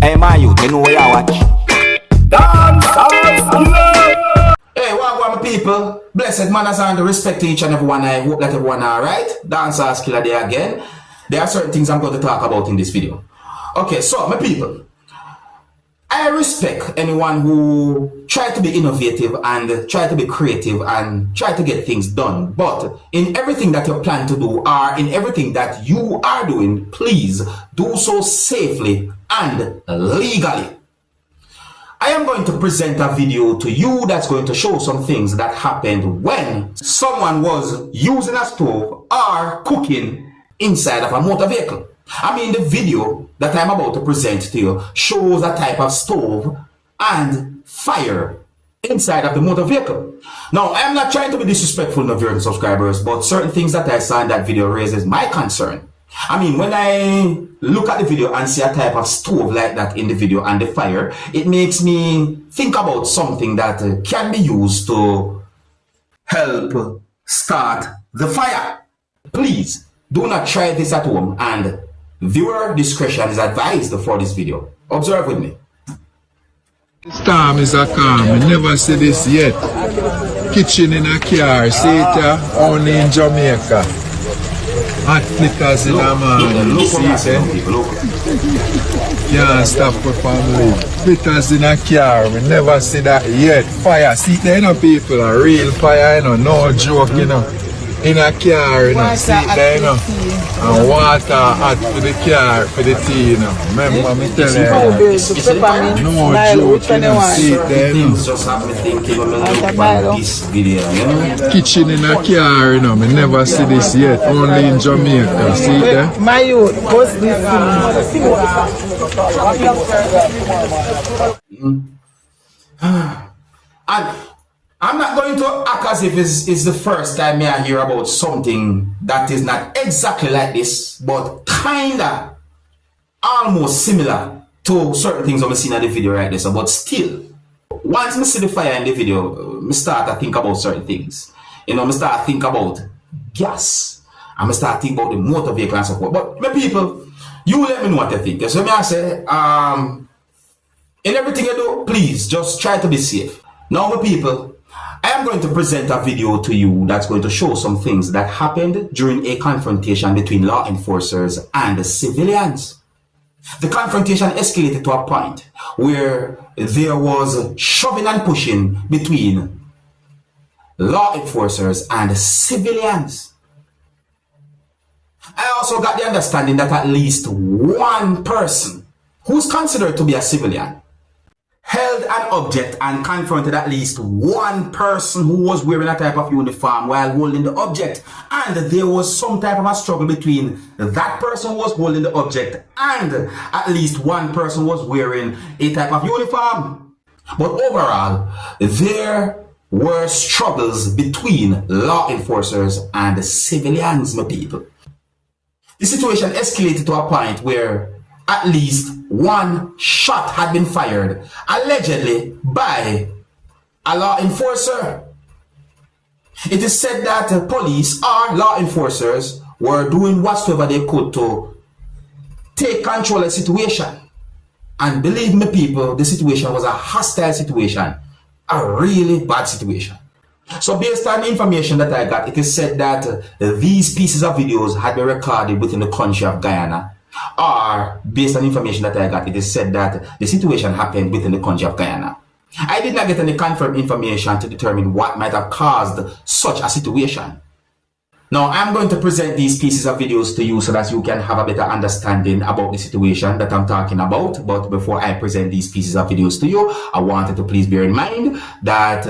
Hey, my youth, you know where you watch? Dancehall skilla. Hey, what people? Blessed manners and respect to each and everyone. I hope that everyone are alright. Dancehall skilla there again. There are certain things I'm going to talk about in this video. Okay, so my people, I respect anyone who try to be innovative and try to be creative and try to get things done. But in everything that you plan to do or in everything that you are doing, please do so safely and legally. I am going to present a video to you that's going to show some things that happened when someone was using a stove or cooking inside of a motor vehicle. I mean, the video that I'm about to present to you shows a type of stove and fire inside of the motor vehicle. Now, I'm not trying to be disrespectful to viewers and subscribers, but certain things that I saw in that video raises my concern. I mean, when I look at the video and see a type of stove like that in the video and the fire, it makes me think about something that can be used to help start the fire. Please do not try this at home, and viewer discretion is advised for this video. Observe with me. Storm is a calm. I never see this yet. Kitchen in a car, see it only in Jamaica. Hot flickers in a man. See it? Can't stop for family. Flickers in a car, we never see that yet. Fire, see it there, you know, people. A real fire, you know, no joke, you know. In a car, you know, see it there, you know. And water hot for the car, for the tea, you know. Remember me tell you, no joke, you know, see it there, you know. Kitchen in a car, you know, me never see this yet, only in Jamaica, see it there. My youth, what's this And I'm not going to act as if it's the first time I hear about something that is not exactly like this, but kinda almost similar to certain things I've seen in the video right there. So, but still, once I see the fire in the video, I start to think about certain things. You know, I start to think about gas. I start to think about the motor vehicle and so forth. But my people, you let me know what you think. So I say, in everything you do, please just try to be safe. Now, my people, I am going to present a video to you that's going to show some things that happened during a confrontation between law enforcers and civilians. The confrontation escalated to a point where there was shoving and pushing between law enforcers and civilians. I also got the understanding that at least one person who's considered to be a civilian held an object and confronted at least one person who was wearing a type of uniform while holding the object. And there was some type of a struggle between that person who was holding the object and at least one person who was wearing a type of uniform. But overall, there were struggles between law enforcers and civilians, my people. The situation escalated to a point where at least one shot had been fired, allegedly by a law enforcer. It is said that police or law enforcers were doing whatsoever they could to take control of the situation. And believe me, people, the situation was a hostile situation, a really bad situation. So based on the information that I got, it is said that these pieces of videos had been recorded within the country of Guyana. Or, based on information that I got, it is said that the situation happened within the country of Guyana. I did not get any confirmed information to determine what might have caused such a situation. Now, I'm going to present these pieces of videos to you so that you can have a better understanding about the situation that I'm talking about. But before I present these pieces of videos to you, I wanted to please bear in mind that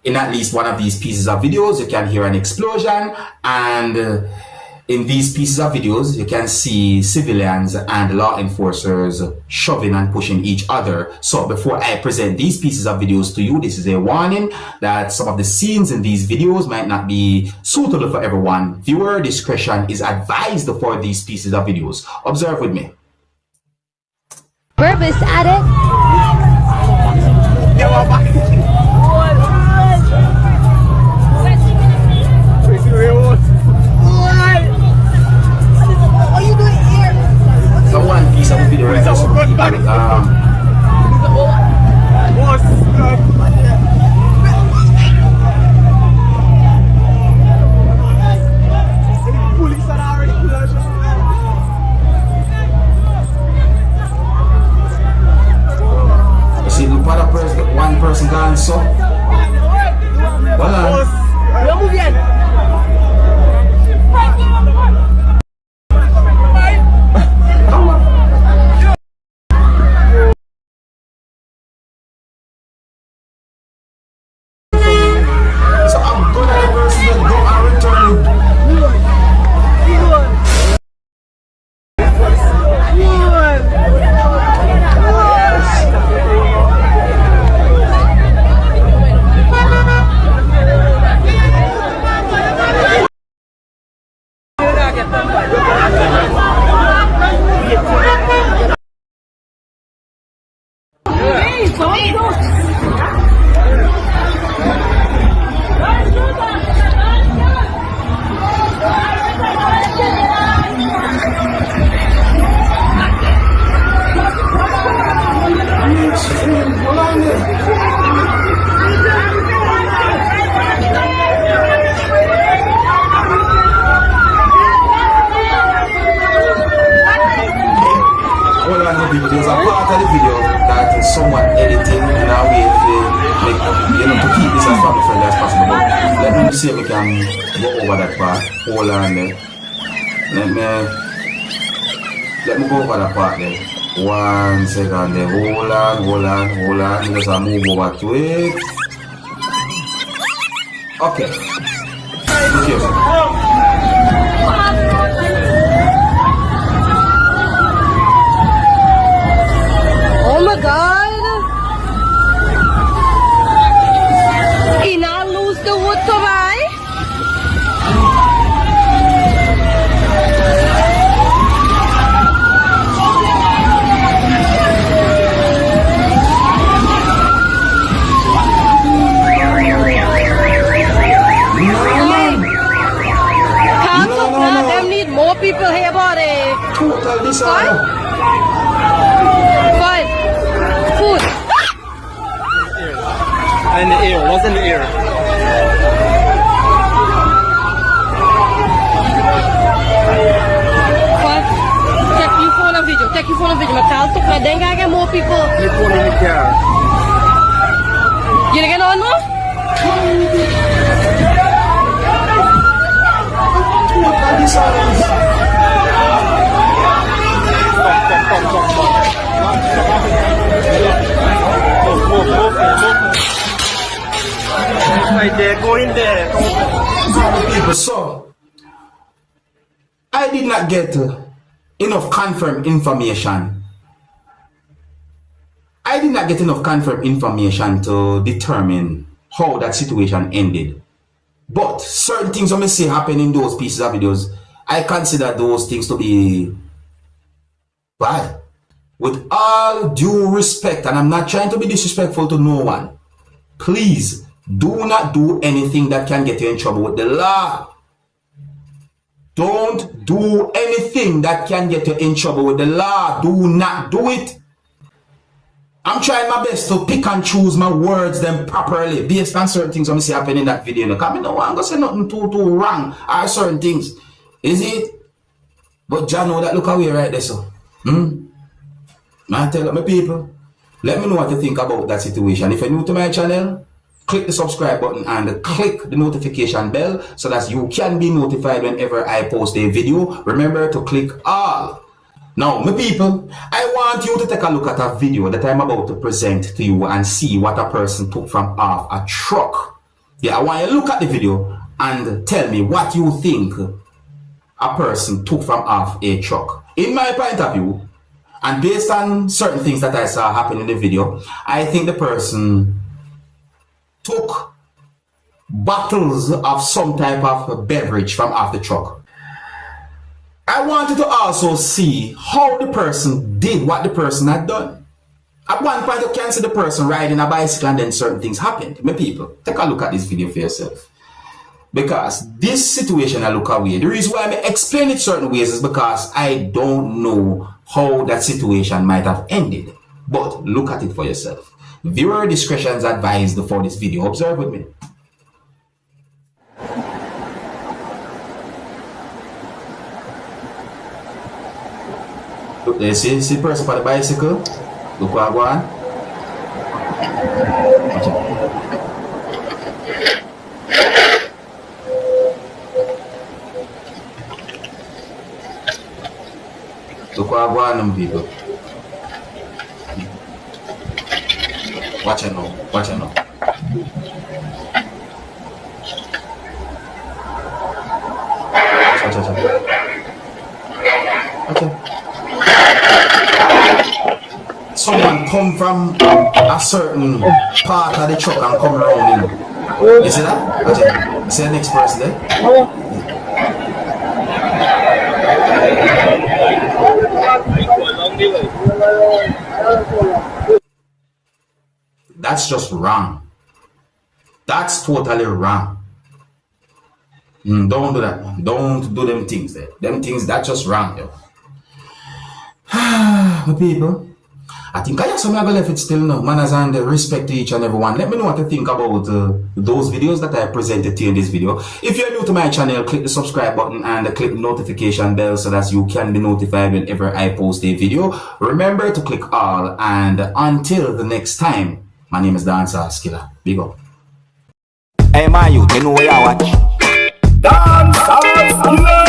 in at least one of these pieces of videos, you can hear an explosion, and in these pieces of videos, you can see civilians and law enforcers shoving and pushing each other. So before I present these pieces of videos to you, this is a warning that some of the scenes in these videos might not be suitable for everyone. Viewer discretion is advised for these pieces of videos. Observe with me. Purpose addict. So one piece of video right now. You see, look at one person gone so. Voilà. So I'm gonna the person that go and return it. There's a part of the video that is somewhat editing in a way to keep this as family friendly as possible. But let me see if we can go over that part. Hold on there. Let me go over that part there. 1 second there. Hold on. Just move over to it. Okay. Oh my God! He not lose the wood to buy? Them need more people here about it. Total disorder. Five. Food. In the air, what's in the air? Five. Take your phone and video. My child took my then I get more people. Your phone in the car. You get on more? Total disorder. Right there, go in there. People, so I did not get enough confirmed information. I did not get enough confirmed information to determine how that situation ended. But certain things I may say happen in those pieces of videos, I consider those things to be bad. With all due respect, and I'm not trying to be disrespectful to no one, please do not do anything that can get you in trouble with the law. Don't do anything that can get you in trouble with the law. Do not do it. I'm trying my best to pick and choose my words them properly based on certain things I'm see happen in that video. Because I know I'm gonna say nothing too wrong or certain things. Is it? But John know that look away right there, so. I tell my people, let me know what you think about that situation. If you're new to my channel, click the subscribe button and click the notification bell so that you can be notified whenever I post a video. Remember to click all. Now, my people, I want you to take a look at a video that I'm about to present to you and see what a person took from off a truck. Yeah, I want you to look at the video and tell me what you think a person took from off a truck. In my point of view, and based on certain things that I saw happen in the video, I think the person took bottles of some type of beverage from off the truck. I wanted to also see how the person did what the person had done. At one point, you can see the person riding a bicycle and then certain things happened. My people, take a look at this video for yourself. Because this situation I look away. The reason why I explain it certain ways is because I don't know how that situation might have ended. But look at it for yourself. Viewer discretion is advised for this video. Observe with me. Look there, see the person on the bicycle? Look what I go on. Watch it. Look what I go on, them people. Watch it now. Watch it now. Watch it. Watch it. Someone come from a certain part of the truck and come around, you know. You see that? Watch it. See the next person there? That's just wrong. That's totally wrong. Don't do that. Don't do them things there. Them things, that's just wrong, yo. My people, I think I have some level left it still now. Manners and respect to each and everyone. Let me know what you think about those videos that I presented to you in this video. If you're new to my channel, click the subscribe button and click the notification bell so that you can be notified whenever I post a video. Remember to click all, and until the next time, my name is Dancehall Skilla. Big up. Hey, my youth, you know where I watch. Dancehall Skilla.